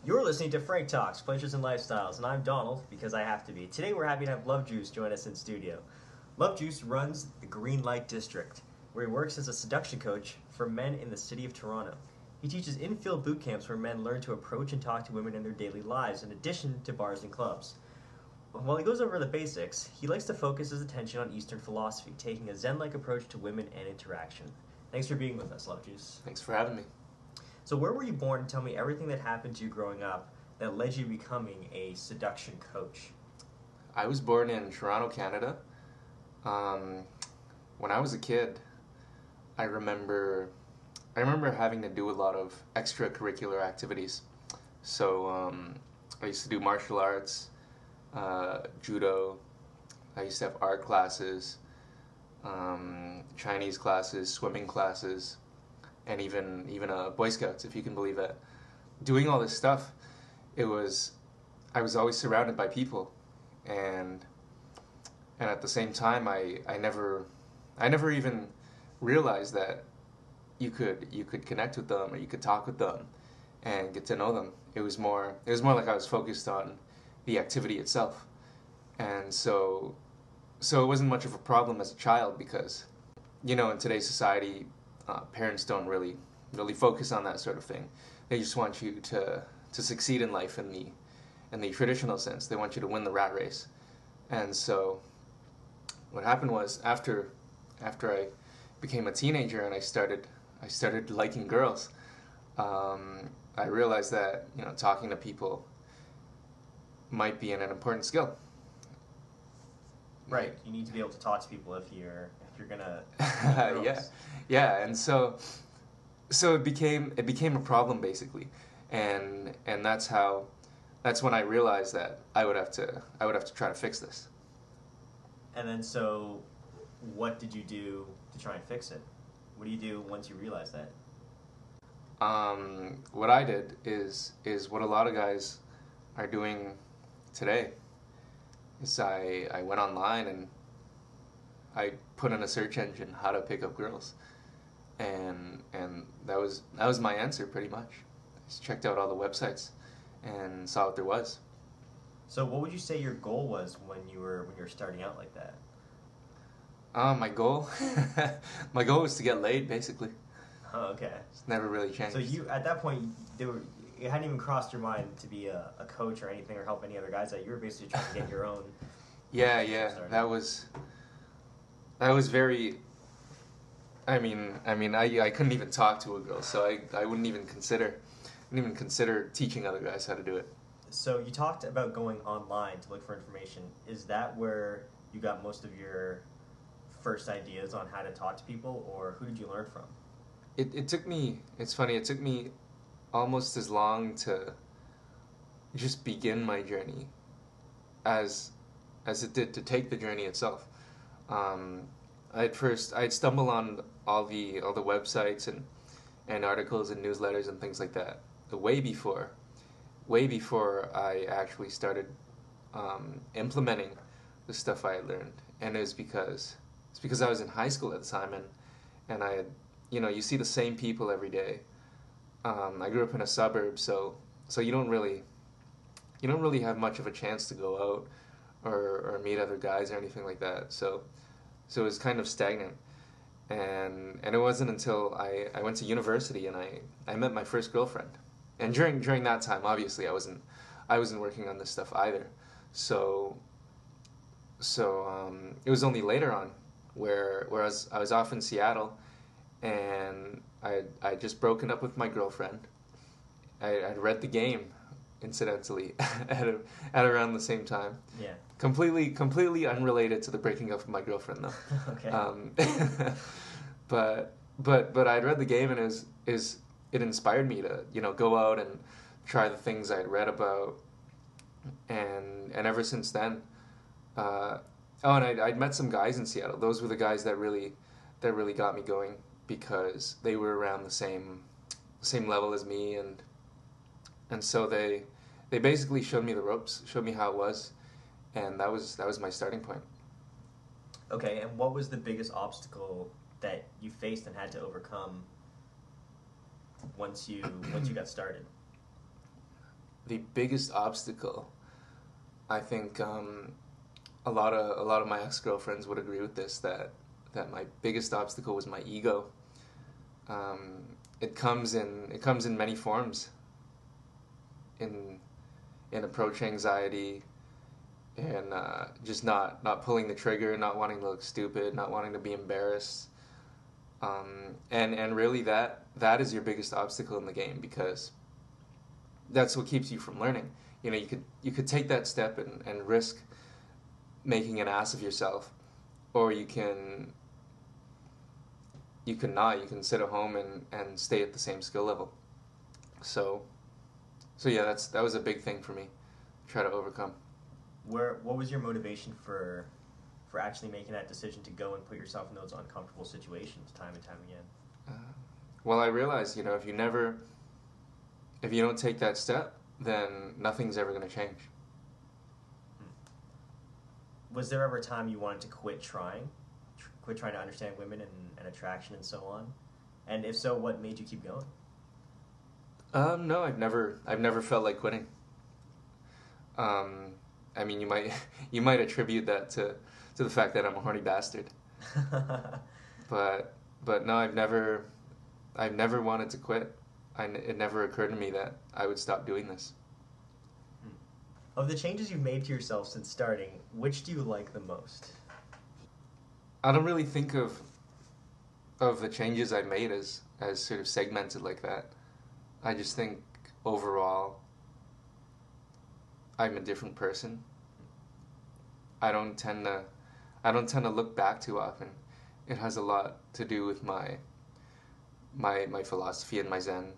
You're listening to Frank Talks, Pleasures and Lifestyles, and I'm Donald because I have to be. Today we're happy to have Lovejuice join us in studio. Lovejuice runs the Green Light District, where he works as a seduction coach for men in the city of Toronto. He teaches in-field boot camps where men learn to approach and talk to women in their daily lives, in addition to bars and clubs. While he goes over the basics, he likes to focus his attention on Eastern philosophy, taking a Zen-like approach to women and interaction. Thanks for being with us, Lovejuice. Thanks for having me. So where were you born, and tell me everything that happened to you growing up that led you to becoming a seduction coach? I was born in Toronto, Canada. When I was a kid, I remember having to do a lot of extracurricular activities. So I used to do martial arts, judo. I used to have art classes, Chinese classes, swimming classes, and even Boy Scouts, if you can believe that. Doing all this stuff, I was always surrounded by people, and at the same time, I never even realized that you could connect with them, or you could talk with them and get to know them. It was more like I was focused on the activity itself, and so it wasn't much of a problem as a child because, in today's society, parents don't really focus on that sort of thing. They just want you to succeed in life in the traditional sense. They want you to win the rat race. And so what happened was after I became a teenager and I started liking girls, I realized that talking to people might be an important skill. Right. You need to be able to talk to people if you're gonna yeah, and so it became a problem basically, and that's when I realized that I would have to try to fix this. And then so what did you do to try and fix it? What do you do once you realize that? What I did is what a lot of guys are doing today. Is I went online and I put in a search engine how to pick up girls, and that was my answer pretty much. I just checked out all the websites and saw what there was. So what would you say your goal was when you were starting out like that? My goal my goal was to get laid basically. Oh, okay. It's never really changed. So you at that point it hadn't even crossed your mind to be a coach or anything or help any other guys out. You were basically trying to get your own. Yeah. That was very. I couldn't even talk to a girl, so I wouldn't even consider teaching other guys how to do it. So you talked about going online to look for information. Is that where you got most of your first ideas on how to talk to people, or who did you learn from? It took me. It's funny. It took me almost as long to just begin my journey as it did to take the journey itself. I'd stumble on all the websites and articles and newsletters and things like that way before I actually started implementing the stuff I had learned. And it's because I was in high school at the time, and I had, you see the same people every day. I grew up in a suburb, so you don't really have much of a chance to go out or meet other guys or anything like that. So it was kind of stagnant, and it wasn't until I went to university and I met my first girlfriend. And during that time, obviously I wasn't working on this stuff either. So it was only later on where I was off in Seattle, and I'd just broken up with my girlfriend. I'd read The Game, incidentally, at around the same time. Yeah. Completely unrelated to the breaking up with my girlfriend, though. Okay. But I'd read The Game, and it inspired me to go out and try the things I'd read about, and ever since then. And I'd met some guys in Seattle. Those were the guys that really got me going, because they were around the same level as me, and so they basically showed me the ropes, showed me how it was, and that was my starting point. Okay, and what was the biggest obstacle that you faced and had to overcome once you got started? The biggest obstacle, I think, a lot of my ex-girlfriends would agree with this, that my biggest obstacle was my ego. It comes in many forms. In approach anxiety, and just not pulling the trigger, not wanting to look stupid, not wanting to be embarrassed, and really that is your biggest obstacle in the game, because that's what keeps you from learning. You know, you could take that step and risk making an ass of yourself, or you can not. You can sit at home and stay at the same skill level. So yeah, that was a big thing for me to try to overcome. What was your motivation for actually making that decision to go and put yourself in those uncomfortable situations time and time again? Well, I realized, if you don't take that step, then nothing's ever going to change. Was there ever a time you wanted to quit trying to understand women and attraction and so on? And if so, what made you keep going? No, I've never felt like quitting. I mean, you might attribute that to the fact that I'm a horny bastard. but no, I've never wanted to quit. It never occurred to me that I would stop doing this. Of the changes you've made to yourself since starting, which do you like the most? I don't really think of the changes I've made as sort of segmented like that. I just think overall I'm a different person. I don't tend to look back too often. It has a lot to do with my philosophy and my Zen,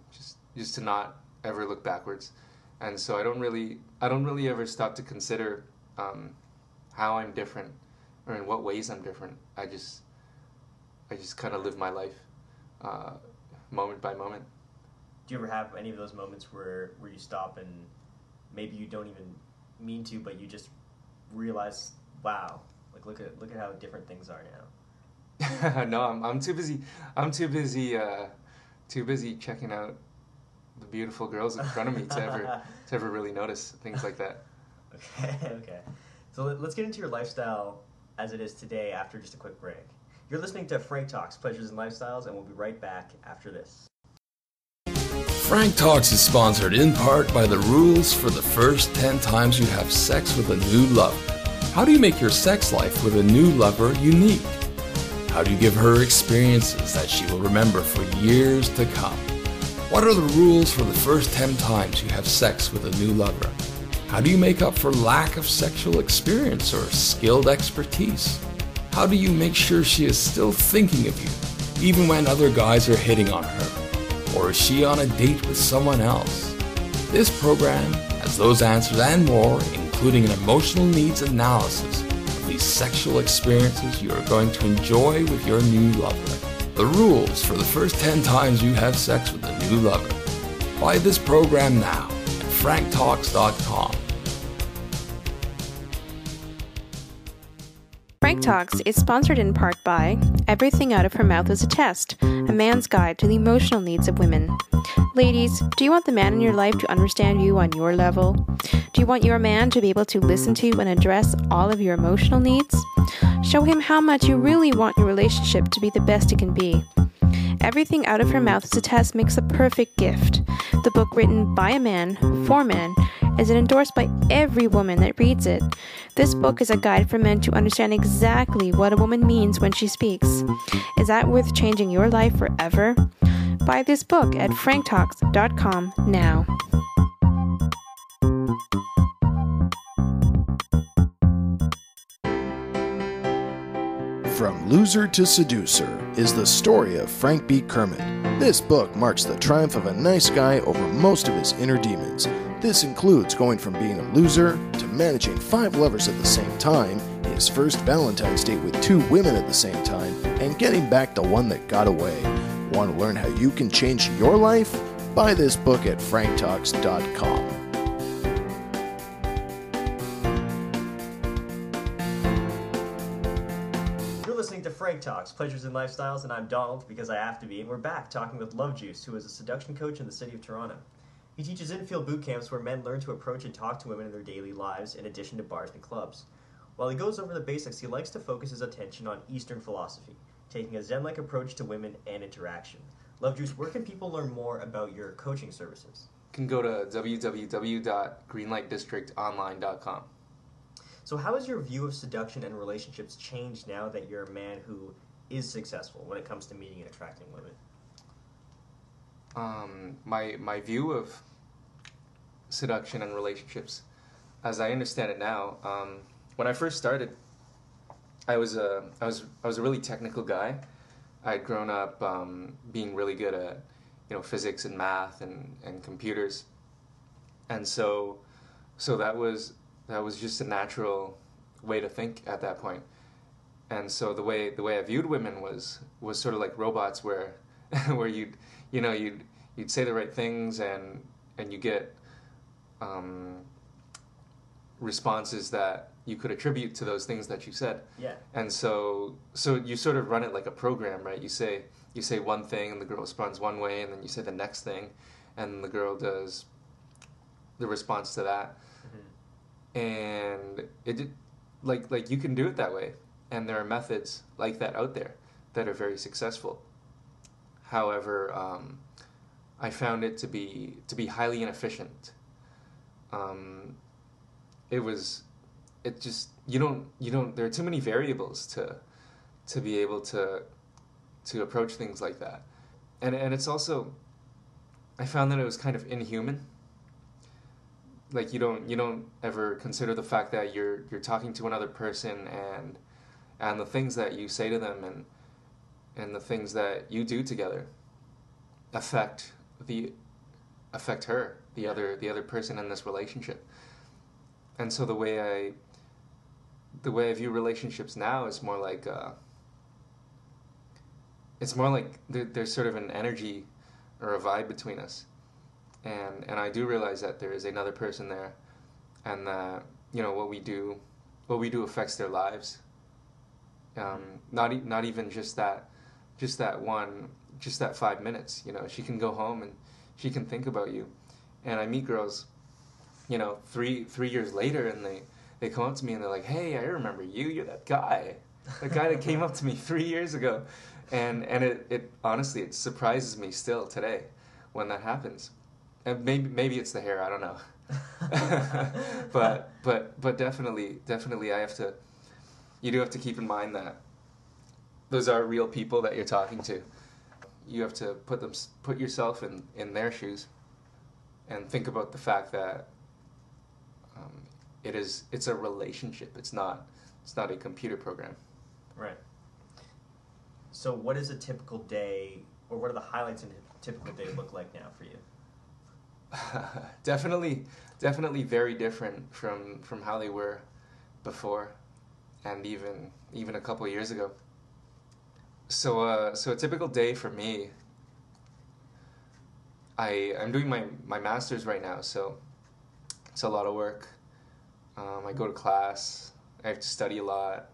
just to not ever look backwards. And so I don't really ever stop to consider how I'm different or in what ways I'm different. I just kind of live my life moment by moment. Do you ever have any of those moments where you stop and maybe you don't even mean to, but you just realize, wow, like look at how different things are now? No, I'm too busy. I'm too busy checking out the beautiful girls in front of me to ever really notice things like that. Okay. So let's get into your lifestyle as it is today after just a quick break. You're listening to Frank Talks, Pleasures and Lifestyles, and we'll be right back after this. Frank Talks is sponsored in part by the rules for the first 10 times you have sex with a new lover. How do you make your sex life with a new lover unique? How do you give her experiences that she will remember for years to come? What are the rules for the first 10 times you have sex with a new lover? How do you make up for lack of sexual experience or skilled expertise? How do you make sure she is still thinking of you, even when other guys are hitting on her? Or is she on a date with someone else? This program has those answers and more, including an emotional needs analysis of these sexual experiences you are going to enjoy with your new lover. The rules for the first 10 times you have sex with a new lover. Buy this program now at franktalks.com. Frank Talks is sponsored in part by Everything Out of Her Mouth is a Test, a man's guide to the emotional needs of women. Ladies, do you want the man in your life to understand you on your level? Do you want your man to be able to listen to and address all of your emotional needs? Show him how much you really want your relationship to be the best it can be. Everything Out of Her Mouth is a Test makes the perfect gift. The book, written by a man, for men, is endorsed by every woman that reads it. This book is a guide for men to understand exactly what a woman means when she speaks. Is that worth changing your life forever? Buy this book at franktalks.com now. From Loser to Seducer is the story of Frank B. Kermit. This book marks the triumph of a nice guy over most of his inner demons. This includes going from being a loser to managing 5 lovers at the same time, his first Valentine's date with 2 women at the same time, and getting back the one that got away. Want to learn how you can change your life? Buy this book at franktalks.com. Listening to Frank Talks, Pleasures and Lifestyles, and I'm Donald because I have to be, and we're back talking with Lovejuice, who is a seduction coach in the city of Toronto. He teaches in-field boot camps where men learn to approach and talk to women in their daily lives in addition to bars and clubs. While he goes over the basics, he likes to focus his attention on Eastern philosophy, taking a Zen-like approach to women and interaction. Lovejuice, where can people learn more about your coaching services? You can go to www.greenlightdistrictonline.com. So how has your view of seduction and relationships changed now that you're a man who is successful when it comes to meeting and attracting women? My view of seduction and relationships, as I understand it now, when I first started, I was a really technical guy. I'd grown up being really good at physics and math and computers, and so that was just a natural way to think at that point. And so the way I viewed women was sort of like robots, where where you'd say the right things and you get responses that you could attribute to those things that you said. Yeah. And so you sort of run it like a program, right? You say one thing and the girl responds one way, and then you say the next thing and the girl does the response to that. Mm-hmm. And it like you can do it that way, and there are methods like that out there that are very successful. However, I found it to be highly inefficient. There are too many variables to be able to approach things like that. And it's also, I found that it was kind of inhuman. Like you don't ever consider the fact that you're talking to another person, and the things that you say to them and the things that you do together affect her, the other person in this relationship. And so the way I view relationships now is more like there's sort of an energy or a vibe between us, and I do realize that there is another person there, and that what we do affects their lives. Not even just that 5 minutes. She can go home and she can think about you. And I meet girls 3 years later, and they come up to me and they're like, "Hey, I remember you. You're that guy that came up to me 3 years ago." And it honestly, it surprises me still today when that happens. And maybe it's the hair, I don't know. but definitely you do have to keep in mind that those are real people that you're talking to. You have to put yourself in their shoes and think about the fact that it's a relationship. It's not a computer program. Right. So what is a typical day, or what are the highlights in a typical day look like now for you? Definitely very different from how they were before, and even a couple of years ago. So a typical day for me, I'm doing my master's right now, so it's a lot of work. I go to class, I have to study a lot,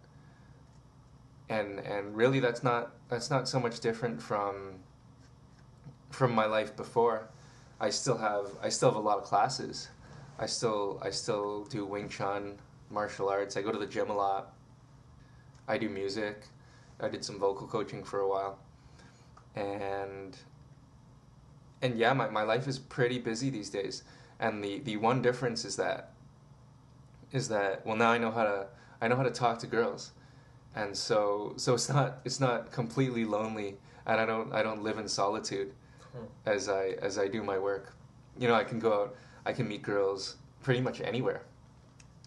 and really that's not so much different from my life before. I still have a lot of classes. I still do Wing Chun, martial arts. I go to the gym a lot. I do music. I did some vocal coaching for a while, and yeah, my life is pretty busy these days. And the one difference is that well, now I know how to talk to girls, and so it's not completely lonely, and I don't live in solitude as I do my work. I can go out, I can meet girls pretty much anywhere.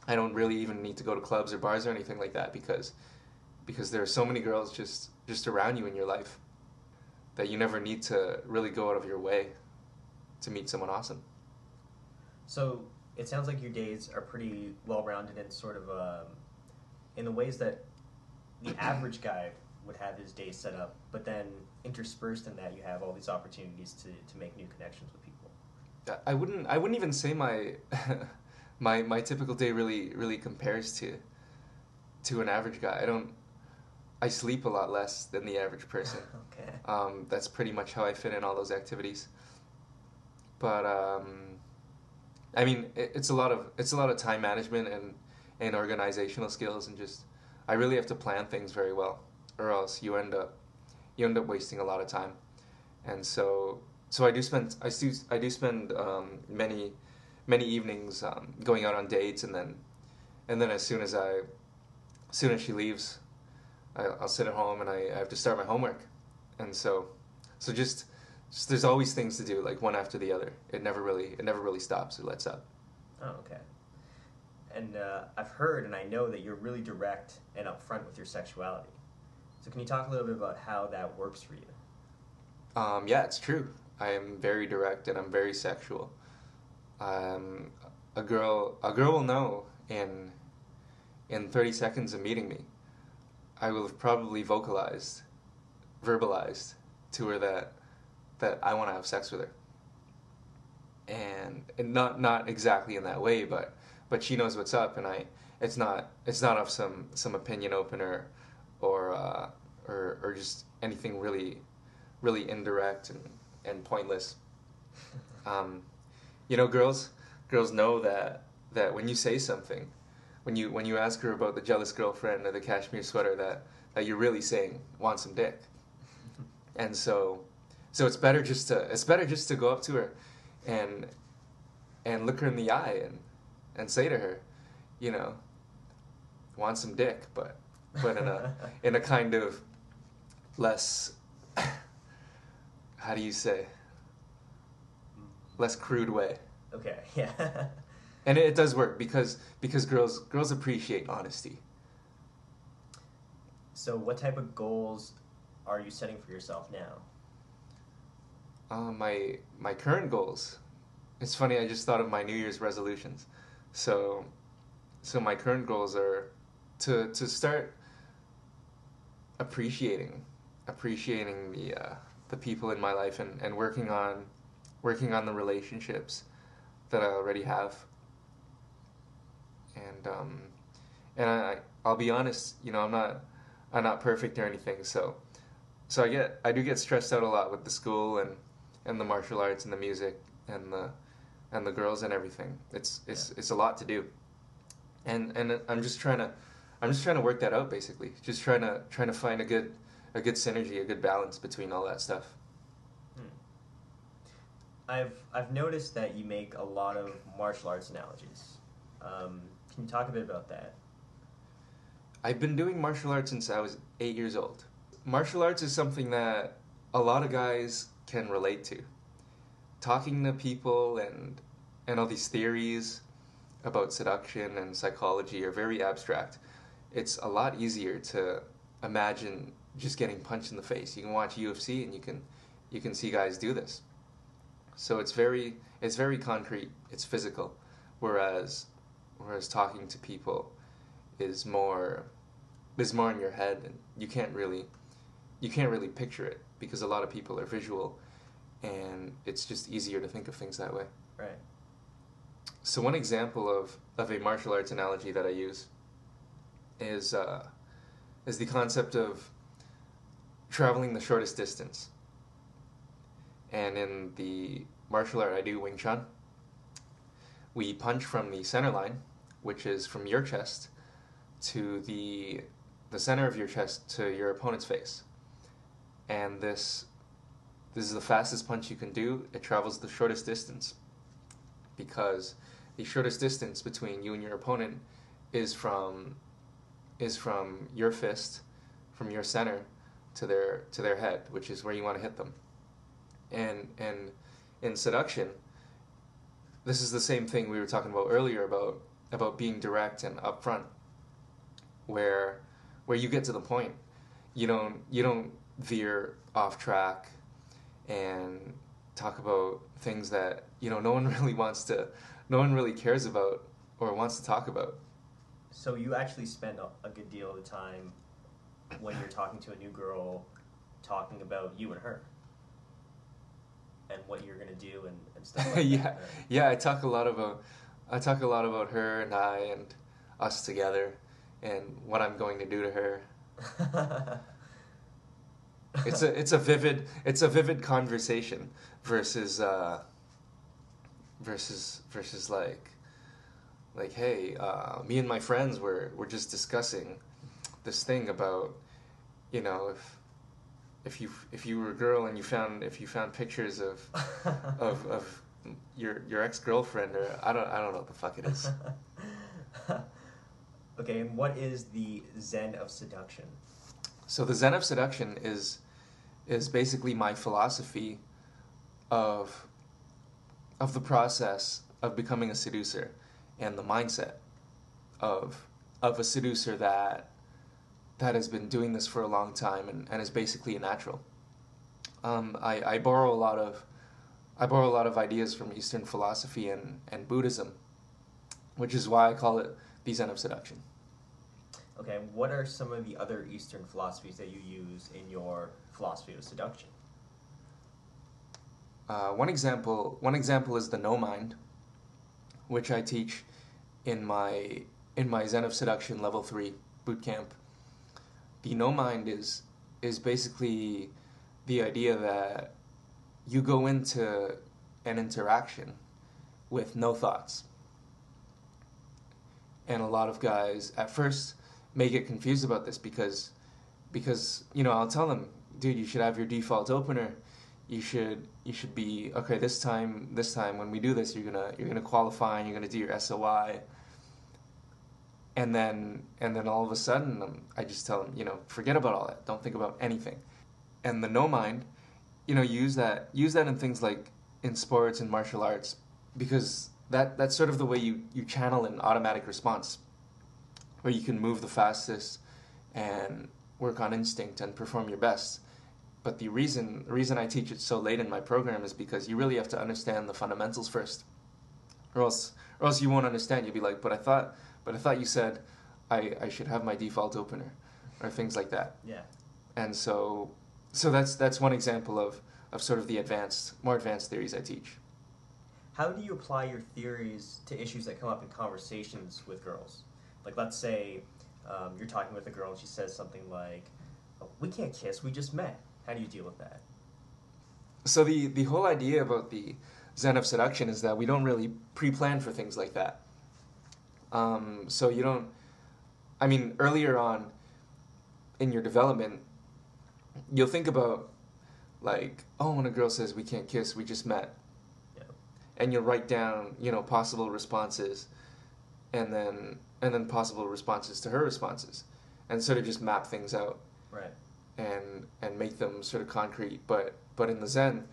I don't really even need to go to clubs or bars or anything like that, because there are so many girls just around you in your life that you never need to really go out of your way to meet someone awesome. So it sounds like your days are pretty well-rounded and sort of in the ways that the average guy would have his day set up, but then interspersed in that you have all these opportunities to make new connections with people. I wouldn't even say my my typical day really compares to an average guy. I sleep a lot less than the average person. Okay. That's pretty much how I fit in all those activities. but I mean, it's a lot of time management and organizational skills, and just I really have to plan things very well, or else you end up wasting a lot of time. And so I do spend many evenings going out on dates, and then as soon as she leaves, I'll sit at home and I have to start my homework. And so just there's always things to do, like one after the other. It never really stops or lets up. Oh, okay. And I've heard and I know that you're really direct and upfront with your sexuality. So can you talk a little bit about how that works for you? Yeah, it's true. I am very direct and I'm very sexual. A girl will know in 30 seconds of meeting me. I will have probably verbalized to her that I want to have sex with her. And not exactly in that way, but she knows what's up, and it's not of some opinion opener or just anything really indirect and pointless. Girls know that when you say something, when you ask her about the jealous girlfriend or the cashmere sweater, that you're really saying want some dick. And so it's better just to go up to her and look her in the eye and say to her, want some dick, but in a kind of less, how do you say, less crude way. Okay, yeah. And it does work because girls appreciate honesty. So what type of goals are you setting for yourself now? My current goals. It's funny, I just thought of my New Year's resolutions. So my current goals are to start appreciating the people in my life and working on the relationships that I already have. And I'll be honest, I'm not perfect or anything, so I do get stressed out a lot with the school and the martial arts and the music and the girls and everything. It's a lot to do, and I'm just trying to work that out, basically. Just trying to find a good synergy, a good balance between all that stuff. I've noticed that you make a lot of martial arts analogies. Can you talk a bit about that? I've been doing martial arts since I was 8 years old. Martial arts is something that a lot of guys can relate to. Talking to people and all these theories about seduction and psychology are very abstract. It's a lot easier to imagine just getting punched in the face. You can watch UFC and you can see guys do this. So it's very concrete. It's physical, whereas talking to people is more in your head, and you can't really picture it because a lot of people are visual, and it's just easier to think of things that way. Right. So one example of a martial arts analogy that I use is the concept of traveling the shortest distance. And in the martial art I do, Wing Chun, we punch from the center line, which is from your chest to the center of your chest to your opponent's face. And this is the fastest punch you can do. It travels the shortest distance because the shortest distance between you and your opponent is from your fist, from your center to their head, which is where you want to hit them. And in seduction, this is the same thing we were talking about earlier about being direct and upfront, where you get to the point. You don't veer off track and talk about things that no one really cares about or wants to talk about. So you actually spend a good deal of the time when you're talking to a new girl talking about you and her and what you're gonna do and stuff like that. Yeah. I talk a lot about her and I and us together and what I'm going to do to her. It's a vivid conversation versus versus like hey, me and my friends were just discussing this thing about, you know, if you were a girl and you found pictures of your ex-girlfriend, or I don't know what the fuck it is. Okay, and what is the Zen of seduction? So the Zen of seduction is basically my philosophy of the process of becoming a seducer, and the mindset of a seducer that has been doing this for a long time and is basically a natural. I borrow a lot of ideas from Eastern philosophy and Buddhism, which is why I call it the Zen of seduction. Okay, what are some of the other Eastern philosophies that you use in your philosophy of seduction? One example is the no mind, which I teach in my Zen of Seduction Level 3 boot camp. The no mind is basically the idea that you go into an interaction with no thoughts. And a lot of guys at first may get confused about this because you know, I'll tell them, dude, you should have your default opener. You should be okay. This time when we do this, you're gonna qualify and you're gonna do your SOI. And then all of a sudden, I just tell them, you know, forget about all that. Don't think about anything. And the no mind, you know, use that in things like in sports and martial arts, because that's sort of the way you channel an automatic response, where you can move the fastest and work on instinct and perform your best. But the reason I teach it so late in my program is because you really have to understand the fundamentals first, or else you won't understand. You'll be like, but I thought you said I should have my default opener, or things like that. Yeah. And so that's one example of sort of the more advanced theories I teach. How do you apply your theories to issues that come up in conversations with girls? Like, let's say you're talking with a girl and she says something like, oh, we can't kiss, we just met. How do you deal with that? So the whole idea about the Zen of seduction is that we don't really pre-plan for things like that. So you don't, I mean, earlier on in your development, you'll think about, like, oh, when a girl says we can't kiss, we just met. Yeah. And you'll write down, you know, possible responses, and then possible responses to her responses, and sort of just map things out. Right. And make them sort of concrete. But in the Zen,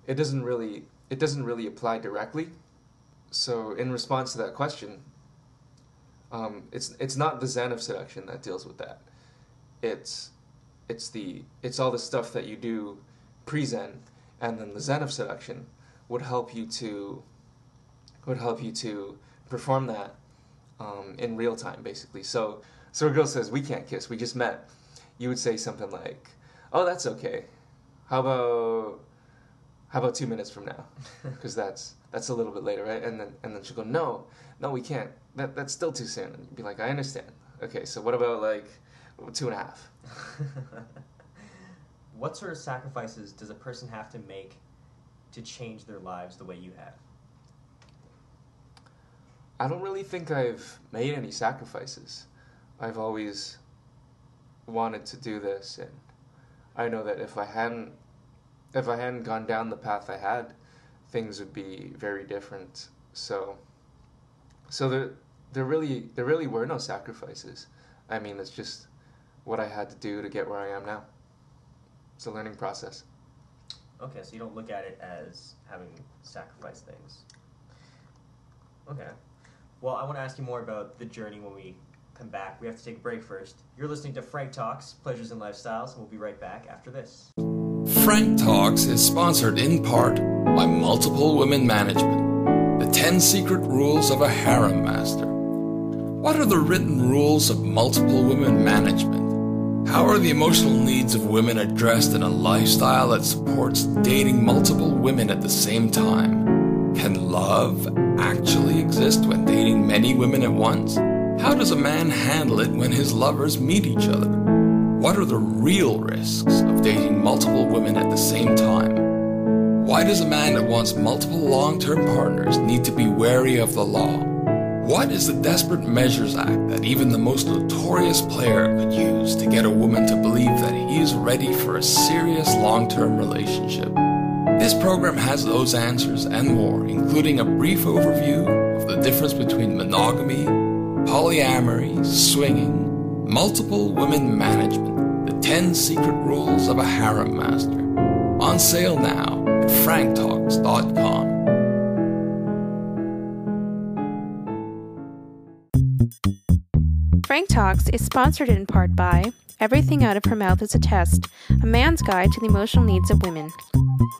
it doesn't really apply directly. So in response to that question, it's not the Zen of seduction that deals with that. It's all the stuff that you do pre-Zen, and then the Zen of seduction would help you to perform that in real time, basically. So a girl says, we can't kiss, we just met. You would say something like, oh, that's okay. How about 2 minutes from now? Because that's a little bit later, right? And then she'll go, no, we can't. That's still too soon. And you'd be like, I understand. Okay, so what about like 2.5? What sort of sacrifices does a person have to make to change their lives the way you have? I don't really think I've made any sacrifices. I've always wanted to do this, and I know that if I hadn't gone down the path I had, things would be very different. So there really were no sacrifices. I mean, it's just what I had to do to get where I am now. It's a learning process. Okay, so you don't look at it as having sacrificed things. Okay. Well, I want to ask you more about the journey when we come back. We have to take a break first. You're listening to Frank Talks, Pleasures and Lifestyles, and we'll be right back after this. Frank Talks is sponsored in part by Multiple Women Management, the 10 secret rules of a harem master. What are the written rules of multiple women management? How are the emotional needs of women addressed in a lifestyle that supports dating multiple women at the same time? Can love actually exist when dating many women at once? How does a man handle it when his lovers meet each other? What are the real risks of dating multiple women at the same time? Why does a man that wants multiple long-term partners need to be wary of the law? What is the Desperate Measures Act that even the most notorious player could use to get a woman to believe that he is ready for a serious long-term relationship? This program has those answers and more, including a brief overview of the difference between monogamy, polyamory, swinging, multiple women management, the 10 secret rules of a harem master. On sale now at franktalks.com. Frank Talks is sponsored in part by Everything Out of Her Mouth is a Test, a man's guide to the emotional needs of women.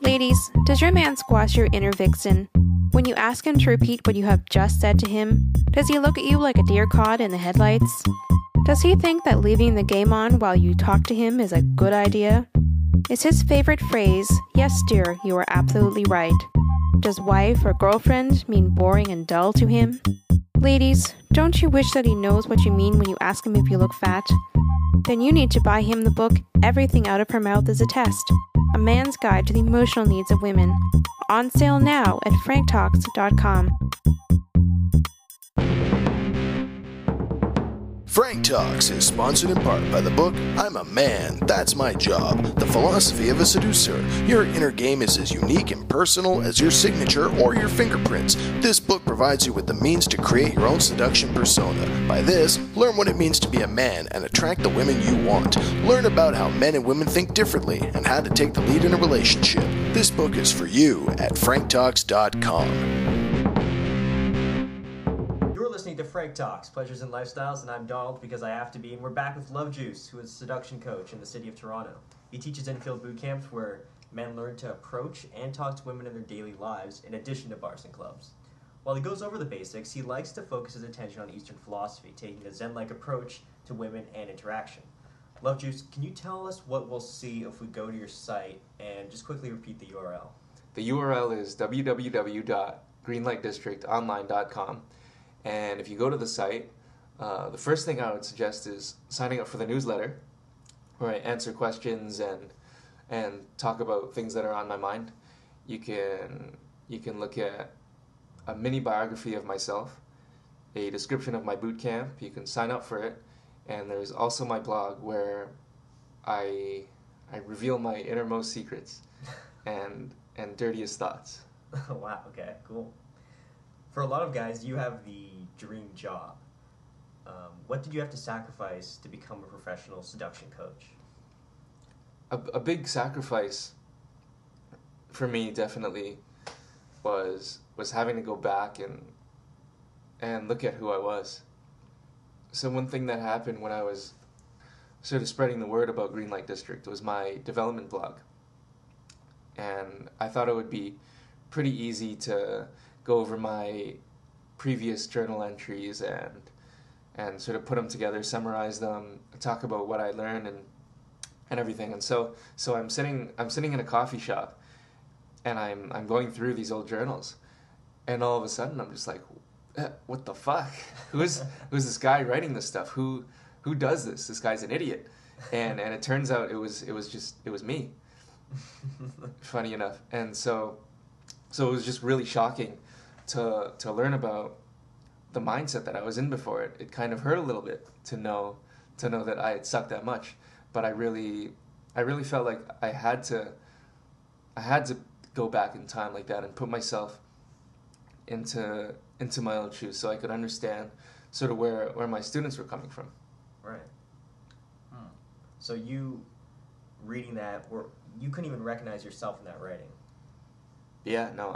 Ladies, does your man squash your inner vixen? When you ask him to repeat what you have just said to him, does he look at you like a deer caught in the headlights? Does he think that leaving the game on while you talk to him is a good idea? Is his favorite phrase, "Yes, dear, you are absolutely right"? Does wife or girlfriend mean boring and dull to him? Ladies, don't you wish that he knows what you mean when you ask him if you look fat? Then you need to buy him the book Everything Out of Her Mouth is a Test, a man's guide to the emotional needs of women. On sale now at franktalks.com. Frank Talks is sponsored in part by the book I'm a Man, That's My Job, The Philosophy of a Seducer. Your inner game is as unique and personal as your signature or your fingerprints. This book provides you with the means to create your own seduction persona. By this, learn what it means to be a man and attract the women you want. Learn about how men and women think differently and how to take the lead in a relationship. This book is for you at franktalks.com. Listening to Frank Talks, Pleasures and Lifestyles, and I'm Donald because I have to be, and we're back with Lovejuice, who is a seduction coach in the city of Toronto. He teaches infield boot camps where men learn to approach and talk to women in their daily lives, in addition to bars and clubs. While he goes over the basics, he likes to focus his attention on Eastern philosophy, taking a Zen-like approach to women and interaction. Lovejuice, can you tell us what we'll see if we go to your site, and just quickly repeat the URL? The URL is www.greenlightdistrictonline.com. And if you go to the site, the first thing I would suggest is signing up for the newsletter, where I answer questions and talk about things that are on my mind. You can look at a mini biography of myself, a description of my boot camp. You can sign up for it, and there's also my blog where I reveal my innermost secrets and dirtiest thoughts. Wow. Okay. Cool. For a lot of guys, you have the dream job. What did you have to sacrifice to become a professional seduction coach? A big sacrifice for me definitely was having to go back and look at who I was. So one thing that happened when I was sort of spreading the word about Green Light District was my development blog. And I thought it would be pretty easy to go over my previous journal entries and sort of put them together, summarize them, talk about what I learned and everything. And so I'm sitting in a coffee shop, and I'm going through these old journals, and all of a sudden I'm just like, what the fuck? Who's this guy writing this stuff? Who does this? This guy's an idiot. And it turns out it was me. Funny enough. And so it was just really shocking to learn about the mindset that I was in before it. It kind of hurt a little bit to know that I had sucked that much, but I really felt like I had to go back in time like that and put myself into my own shoes so I could understand sort of where my students were coming from. Right. So you reading that, you couldn't even recognize yourself in that writing. Yeah, no,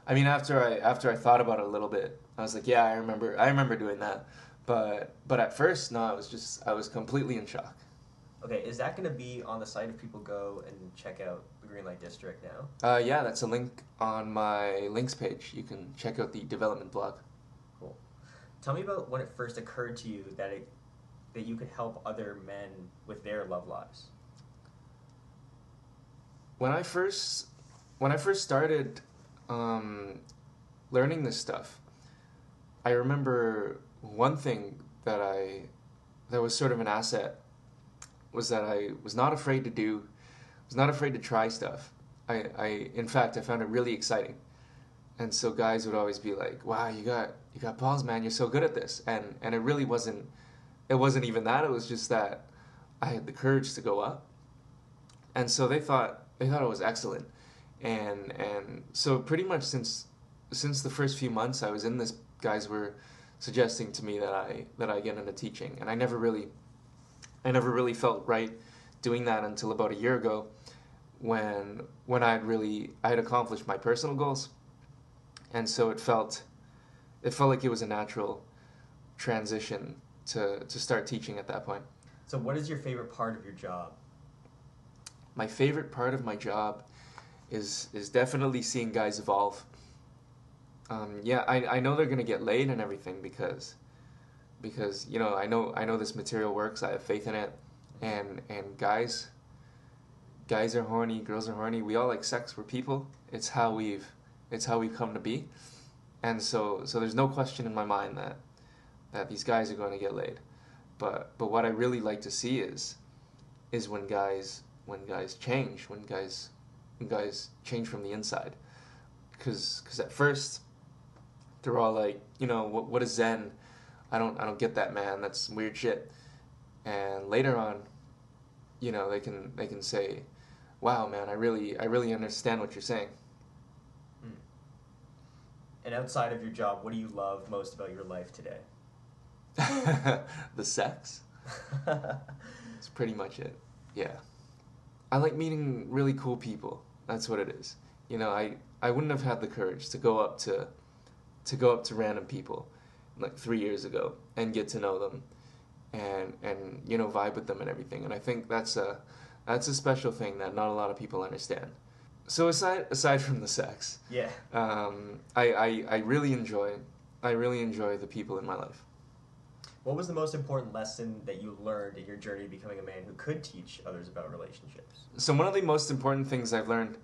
I mean, after I thought about it a little bit, I was like, yeah, I remember doing that, but at first, no, I was completely in shock. Okay, is that going to be on the site if people go and check out the Green Light District now? Yeah, that's a link on my links page. You can check out the development blog. Cool. Tell me about when it first occurred to you that you could help other men with their love lives. When I first started learning this stuff, I remember one thing that was sort of an asset was that I was not afraid to try stuff. in fact, I found it really exciting. And so guys would always be like, wow, you got balls, man, you're so good at this. And it really wasn't even that, it was just that I had the courage to go up. And so they thought it was excellent. And so pretty much since the first few months I was in this, guys were suggesting to me that I get into teaching. And I never really felt right doing that until about a year ago when I had accomplished my personal goals. And so it felt like it was a natural transition to start teaching at that point. So what is your favorite part of your job? My favorite part of my job is definitely seeing guys evolve. I know they're gonna get laid and everything because I know this material works. I have faith in it, and guys are horny, girls are horny. We all like sex. We're people. It's how we've come to be, and so there's no question in my mind that these guys are going to get laid. But what I really like to see is when guys change, when guys change from the inside, because at first they're all like, what is Zen? I don't get that, man. That's weird shit. And later on, they can say, wow, man, I really understand what you're saying. And outside of your job, what do you love most about your life today? The sex. That's pretty much it. Yeah. I like meeting really cool people. That's what it is. I wouldn't have had the courage to go up to random people like 3 years ago and get to know them and vibe with them and everything. And I think that's a special thing that not a lot of people understand. So aside from the sex, yeah, I really enjoy the people in my life. What was the most important lesson that you learned in your journey to becoming a man who could teach others about relationships? So one of the most important things I've learned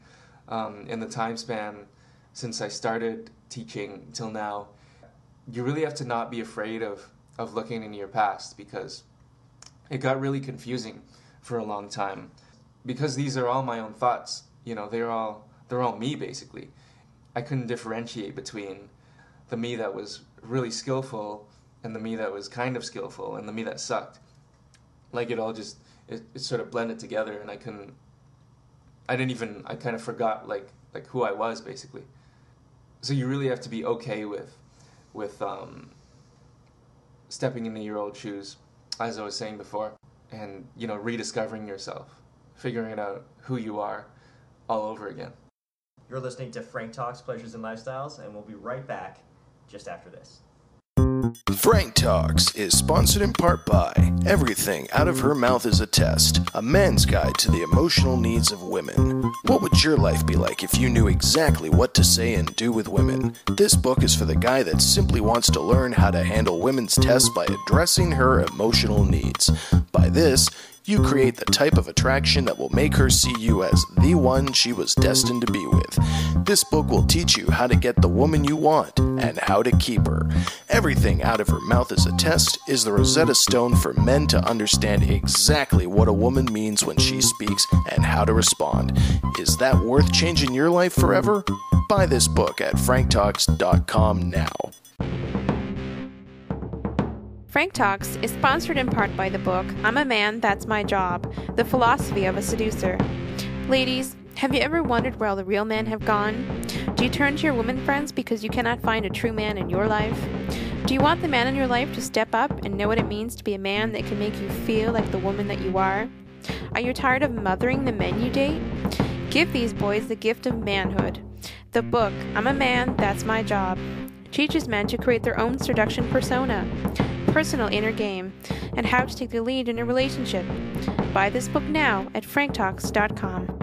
in the time span since I started teaching till now, you really have to not be afraid of looking into your past, because it got really confusing for a long time. Because these are all my own thoughts. They're all me, basically. I couldn't differentiate between the me that was really skillful and the me that was kind of skillful and the me that sucked. Like, it sort of blended together, and I kind of forgot like who I was, basically. So you really have to be okay with stepping into your old shoes, as I was saying before, and rediscovering yourself, figuring out who you are all over again. You're listening to Frank Talks, Pleasures and Lifestyles, and we'll be right back just after this. Frank Talks is sponsored in part by Everything Out of Her Mouth is a Test, a man's guide to the emotional needs of women. What would your life be like if you knew exactly what to say and do with women? This book is for the guy that simply wants to learn how to handle women's tests by addressing her emotional needs. By this, you create the type of attraction that will make her see you as the one she was destined to be with. This book will teach you how to get the woman you want and how to keep her. Everything Out of Her Mouth is a Test is the Rosetta Stone for men to understand exactly what a woman means when she speaks and how to respond. Is that worth changing your life forever? Buy this book at franktalks.com now. Frank Talks is sponsored in part by the book I'm a Man, That's My Job, The Philosophy of a Seducer. Ladies, have you ever wondered where all the real men have gone? Do you turn to your women friends because you cannot find a true man in your life? Do you want the man in your life to step up and know what it means to be a man that can make you feel like the woman that you are? Are you tired of mothering the men you date? Give these boys the gift of manhood. The book, I'm a Man, That's My Job, teaches men to create their own seduction persona, personal inner game, and how to take the lead in a relationship. Buy this book now at franktalks.com.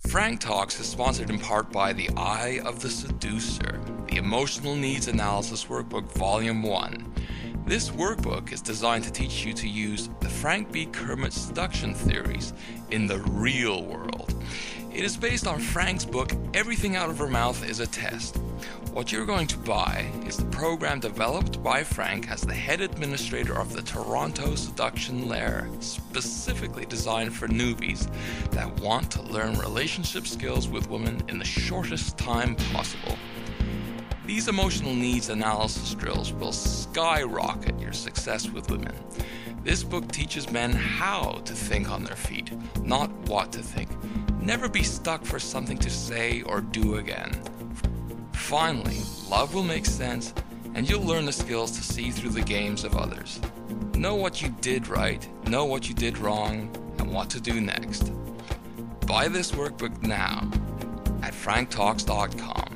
Frank Talks is sponsored in part by The Eye of the Seducer, the Emotional Needs Analysis Workbook Volume 1. This workbook is designed to teach you to use the Frank B. Kermit seduction theories in the real world. It is based on Frank's book, Everything Out of Her Mouth is a Test. What you're going to buy is the program developed by Frank as the head administrator of the Toronto Seduction Lair, specifically designed for newbies that want to learn relationship skills with women in the shortest time possible. These emotional needs analysis drills will skyrocket your success with women. This book teaches men how to think on their feet, not what to think. Never be stuck for something to say or do again. Finally, love will make sense, and you'll learn the skills to see through the games of others. Know what you did right, know what you did wrong, and what to do next. Buy this workbook now at franktalks.com.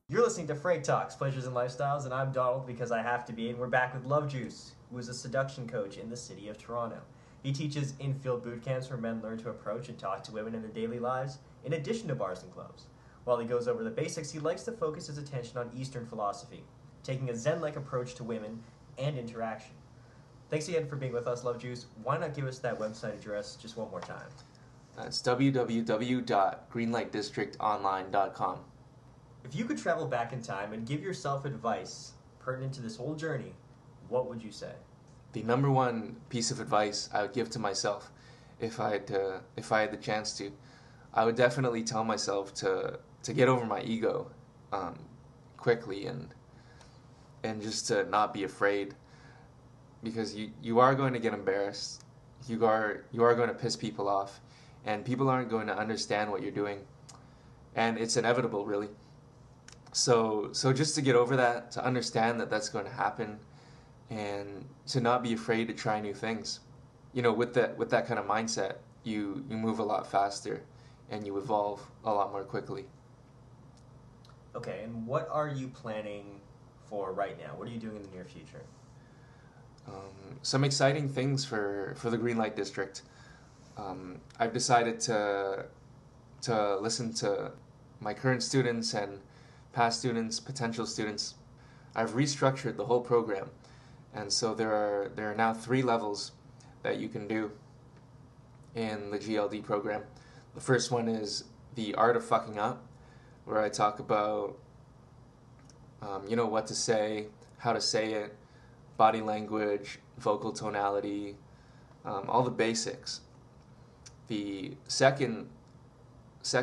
You're listening to Frank Talks, Pleasures and Lifestyles, and I'm Donald because I have to be, and we're back with Lovejuice, who is a seduction coach in the city of Toronto. He teaches in-field boot camps where men learn to approach and talk to women in their daily lives, in addition to bars and clubs. While he goes over the basics, he likes to focus his attention on Eastern philosophy, taking a Zen-like approach to women and interaction. Thanks again for being with us, Lovejuice. Why not give us that website address just one more time? That's www.greenlightdistrictonline.com. If you could travel back in time and give yourself advice pertinent to this whole journey, what would you say? The number one piece of advice I would give to myself, if I had the chance to, I would definitely tell myself to get over my ego quickly and just to not be afraid, because you are going to get embarrassed, you are going to piss people off, and people aren't going to understand what you're doing, and it's inevitable, really. So just to get over that, to understand that that's going to happen, and to not be afraid to try new things. You know, with that kind of mindset, you move a lot faster and you evolve a lot more quickly. Okay, and what are you planning for right now? What are you doing in the near future? Some exciting things for the Green Light District. I've decided to listen to my current students and past students, potential students. I've restructured the whole program. And so there are now 3 levels that you can do in the GLD program. The first one is the art of fucking up, where I talk about what to say, how to say it, body language, vocal tonality, all the basics. The second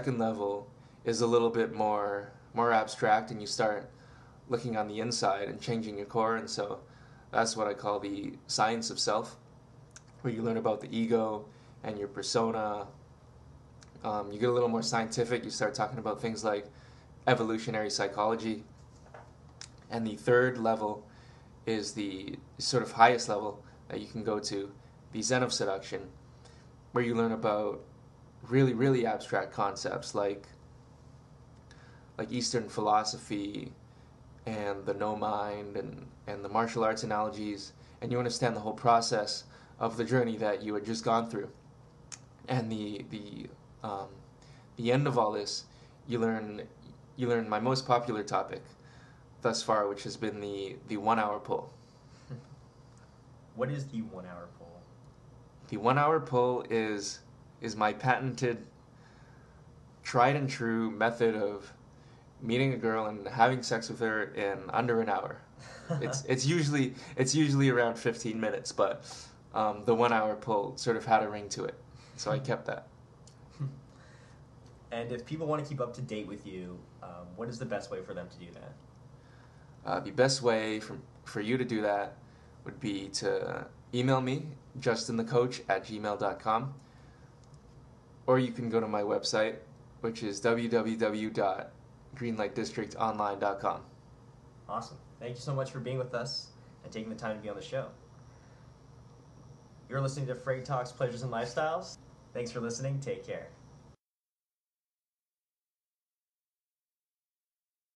level is a little bit more abstract, and you start looking on the inside and changing your core, and so that's what I call the science of self, where you learn about the ego and your persona. You get a little more scientific. You start talking about things like evolutionary psychology. And the third level is the sort of highest level that you can go to, the Zen of seduction, where you learn about really, really abstract concepts like Eastern philosophy and the no mind and the martial arts analogies, and you understand the whole process of the journey that you had just gone through. And the end of all this, you learn my most popular topic thus far, which has been the 1 hour pull. What is the 1 hour pull? The 1 hour pull is my patented, tried and true method of meeting a girl and having sex with her in under an hour. It's usually around 15 minutes, but the 1 hour pull sort of had a ring to it, so I kept that. And if people want to keep up to date with you, what is the best way for them to do that? The best way for you to do that would be to email me, justinthecoach@gmail.com, or you can go to my website, which is www.greenlightdistrictonline.com. Awesome. Thank you so much for being with us and taking the time to be on the show. You're listening to Frank Talks, Pleasures and Lifestyles. Thanks for listening. Take care.